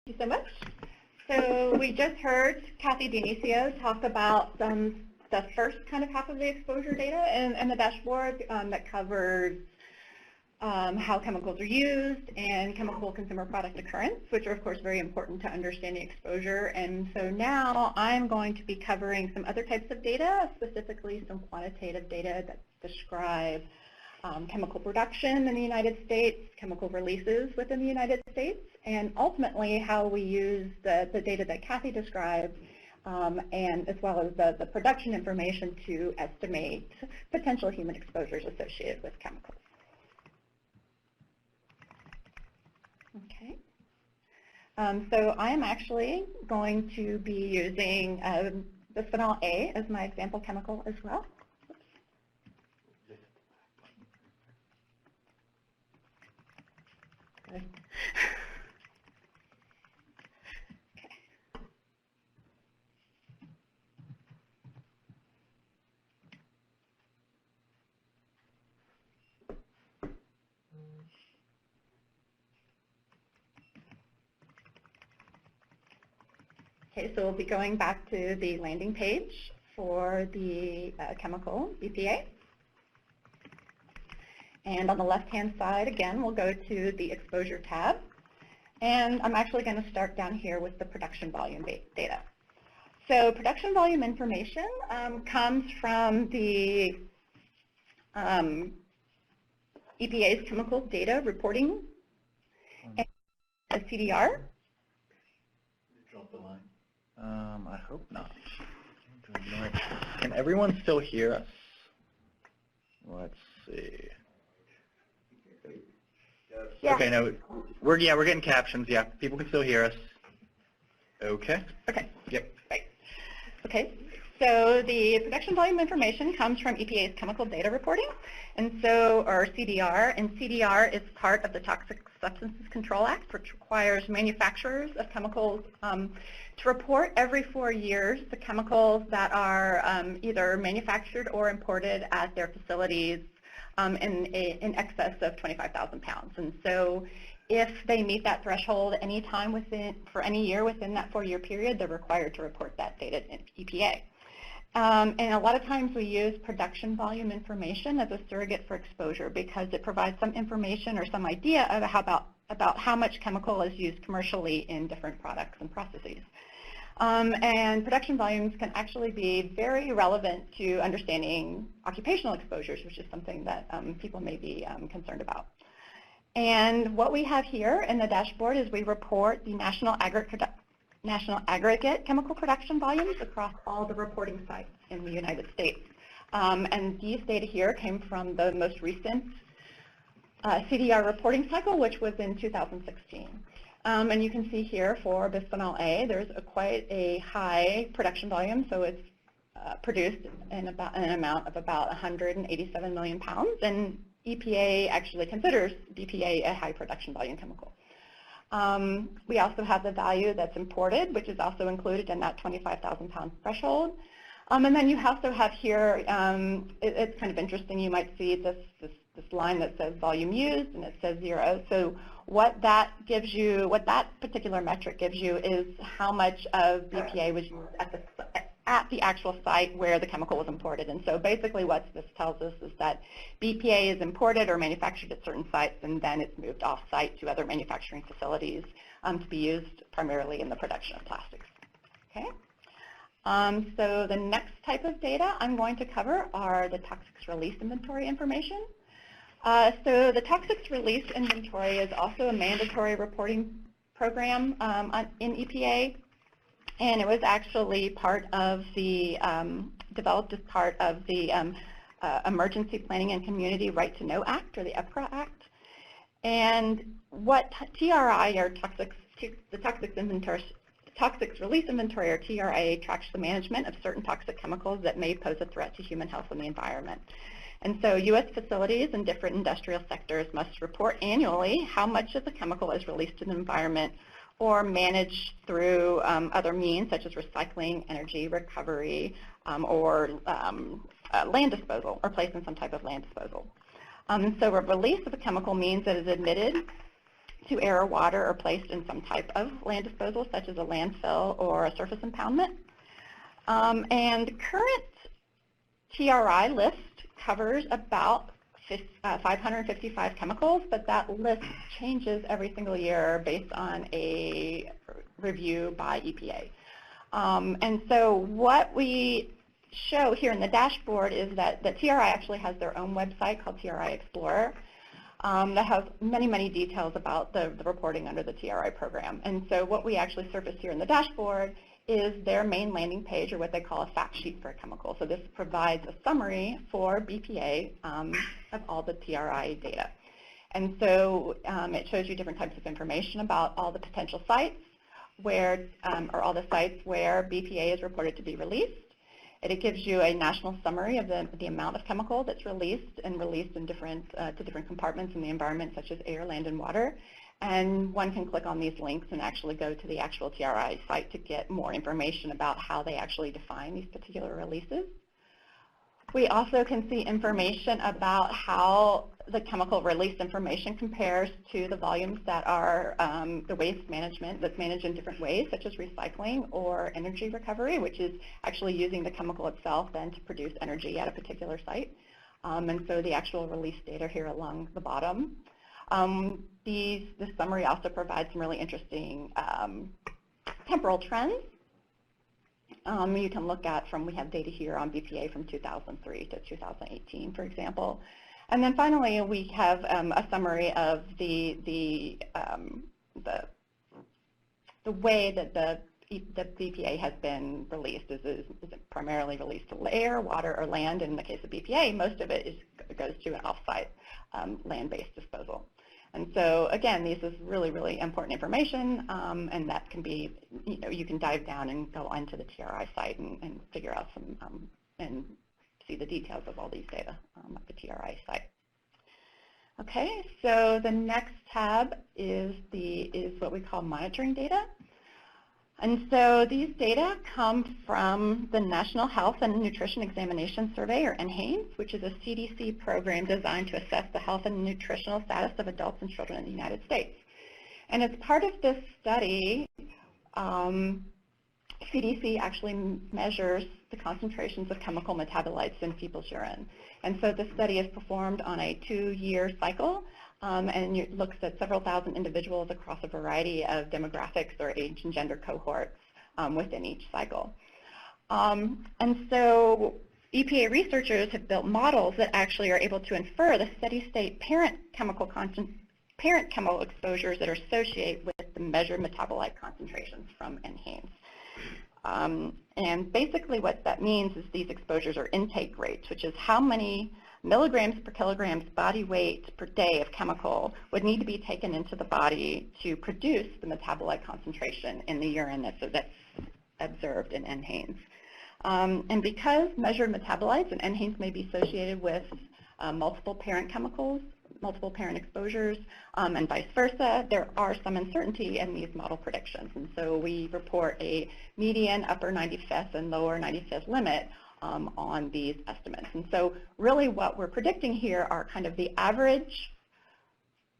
Thank you so much. So we just heard Kathy Dionisio talk about the first kind of half of the exposure data and the dashboard that covers how chemicals are used and chemical consumer product occurrence, which are of course very important to understanding exposure. And so now I'm going to be covering some other types of data, specifically some quantitative data that describe chemical production in the United States, chemical releases within the United States, and ultimately how we use the data that Kathy described and as well as the production information to estimate potential human exposures associated with chemicals. Okay. So I am actually going to be using bisphenol A as my example chemical as well. Oops. Okay, so we'll be going back to the landing page for the chemical BPA. And on the left-hand side, again, we'll go to the exposure tab. And I'm actually going to start down here with the production volume data. So production volume information comes from the EPA's chemical data reporting and a CDR. Drop the line. I hope not. Can everyone still hear us? Let's see. Yeah. Okay, no, we're getting captions. Yeah, people can still hear us. Okay. Okay. Yep. Right. Okay. So the production volume information comes from EPA's chemical data reporting, and so, or CDR, and CDR is part of the Toxic Substances Control Act, which requires manufacturers of chemicals to report every 4 years the chemicals that are either manufactured or imported at their facilities in excess of 25,000 pounds. And so if they meet that threshold any time for any year within that 4-year period, they're required to report that data to EPA. And a lot of times we use production volume information as a surrogate for exposure because it provides some information or some idea of about how much chemical is used commercially in different products and processes. And production volumes can actually be very relevant to understanding occupational exposures, which is something that people may be concerned about. And what we have here in the dashboard is we report the national aggregate chemical production volumes across all the reporting sites in the United States. And these data here came from the most recent CDR reporting cycle, which was in 2016. And you can see here for bisphenol A, there's quite a high production volume, so it's produced in an amount of about 187 million pounds, and EPA actually considers BPA a high production volume chemical. We also have the value that's imported, which is also included in that 25,000 pound threshold. And then you also have here, it's kind of interesting, you might see this line that says volume used and it says 0. So what that gives you, what that particular metric gives you is how much of BPA was used at the actual site where the chemical was imported. And so basically what this tells us is that BPA is imported or manufactured at certain sites and then it's moved off-site to other manufacturing facilities to be used primarily in the production of plastics. Okay. So the next type of data I'm going to cover are the toxics release inventory information. So the toxics release inventory is also a mandatory reporting program in EPA, and it was actually part of the, developed as part of the Emergency Planning and Community Right to Know Act, or the EPCRA Act. And what TRI, or the Toxics Release Inventory, or TRA, tracks the management of certain toxic chemicals that may pose a threat to human health and the environment. And so U.S. facilities in different industrial sectors must report annually how much of the chemical is released to the environment or managed through other means such as recycling, energy recovery, or land disposal, or placed in some type of land disposal. So a release of a chemical means that it is emitted to air or water are placed in some type of land disposal, such as a landfill or a surface impoundment. And current TRI list covers about 555 chemicals, but that list changes every single year based on a review by EPA. And so what we show here in the dashboard is that the TRI actually has their own website called TRI Explorer that has many, many details about the reporting under the TRI program. And so what we actually surface here in the dashboard is their main landing page, or what they call a fact sheet for a chemical. So this provides a summary for BPA of all the TRI data. And so it shows you different types of information about all the potential sites where, or all the sites where BPA is reported to be released. It gives you a national summary of the amount of chemical that's released in different, to different compartments in the environment, such as air, land, and water. And one can click on these links and actually go to the actual TRI site to get more information about how they actually define these particular releases. We also can see information about how the chemical release information compares to the volumes that are the waste management that's managed in different ways, such as recycling or energy recovery, which is actually using the chemical itself then to produce energy at a particular site. And so the actual release data here along the bottom. This summary also provides some really interesting temporal trends. You can look at we have data here on BPA from 2003 to 2018, for example. And then finally, we have a summary of the way that the BPA has been released. Is it primarily released to air, water, or land? In the case of BPA, most of it goes to an off-site land-based disposal. And so, again, this is really, really important information, and that can be, you can dive down and go onto the TRI site and figure out some, and see the details of all these data at the TRI site. Okay, so the next tab is what we call monitoring data. And so these data come from the National Health and Nutrition Examination Survey, or NHANES, which is a CDC program designed to assess the health and nutritional status of adults and children in the United States. And as part of this study, CDC actually measures the concentrations of chemical metabolites in people's urine. And so this study is performed on a 2-year cycle, and it looks at several thousand individuals across a variety of demographics or age and gender cohorts within each cycle. And so EPA researchers have built models that actually are able to infer the steady-state parent chemical exposures that are associated with the measured metabolite concentrations from NHANES. And basically what that means is these exposures are intake rates, which is how many milligrams per kilograms body weight per day of chemical would need to be taken into the body to produce the metabolite concentration in the urine that's observed in NHANES. And because measured metabolites and NHANES may be associated with multiple parent chemicals, multiple parent exposures, and vice versa, there are some uncertainty in these model predictions. And so we report a median upper 95th and lower 95th limit on these estimates. And so really what we're predicting here are kind of the average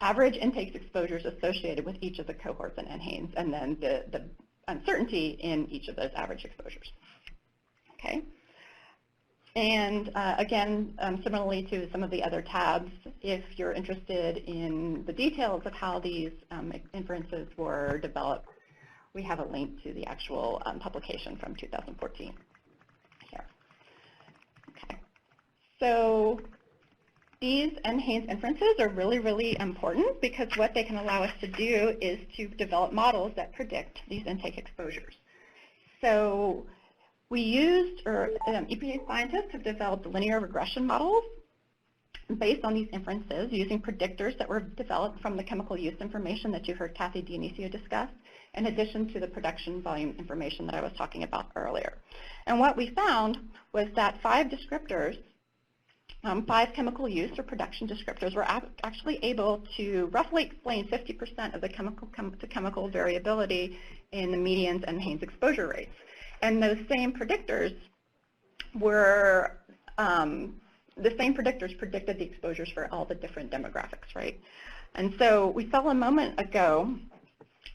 intake exposures associated with each of the cohorts in NHANES, and then the uncertainty in each of those average exposures. Okay. And again, similarly to some of the other tabs, if you're interested in the details of how these inferences were developed, we have a link to the actual publication from 2014 here. Okay. So these NHANES inferences are really, really important because what they can allow us to do is to develop models that predict these intake exposures. So we used, or EPA scientists have developed linear regression models based on these inferences using predictors that were developed from the chemical use information that you heard Kathy Dionisio discuss, in addition to the production volume information that I was talking about earlier. And what we found was that 5 descriptors, 5 chemical use or production descriptors, were actually able to roughly explain 50% of the chemical variability in the medians and NHANES exposure rates. And those same predictors were, predicted the exposures for all the different demographics, right? And so we saw a moment ago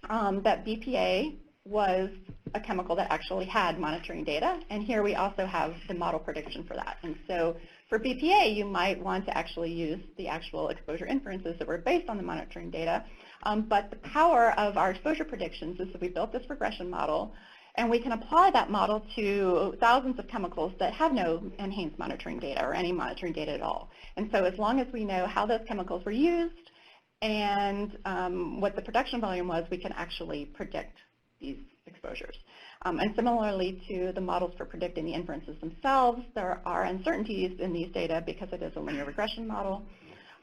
that BPA was a chemical that actually had monitoring data, and here we also have the model prediction for that. And so for BPA, you might want to actually use the actual exposure inferences that were based on the monitoring data, but the power of our exposure predictions is that we built this regression model, and we can apply that model to thousands of chemicals that have no enhanced monitoring data or any monitoring data at all. And so as long as we know how those chemicals were used and what the production volume was, we can actually predict these exposures. And similarly to the models for predicting the inferences themselves, there are uncertainties in these data because it is a linear regression model.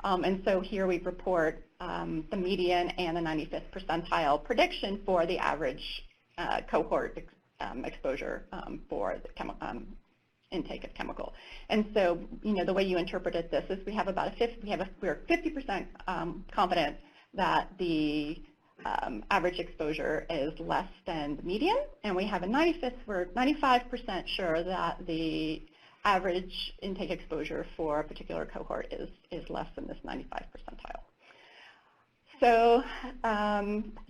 And so here we report the median and the 95th percentile prediction for the average cohort exposure for the intake of chemical. And so, the way you interpreted this is we have about we're 50% confident that the average exposure is less than the median, and we have we're 95% sure that the average intake exposure for a particular cohort is less than this 95th percentile. So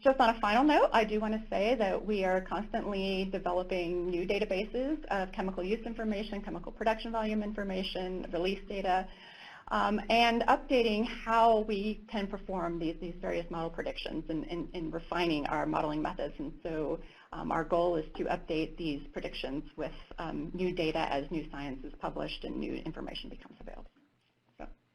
just on a final note, I do want to say that we are constantly developing new databases of chemical use information, chemical production volume information, release data, and updating how we can perform these various model predictions and refining our modeling methods. And so our goal is to update these predictions with new data as new science is published and new information becomes available.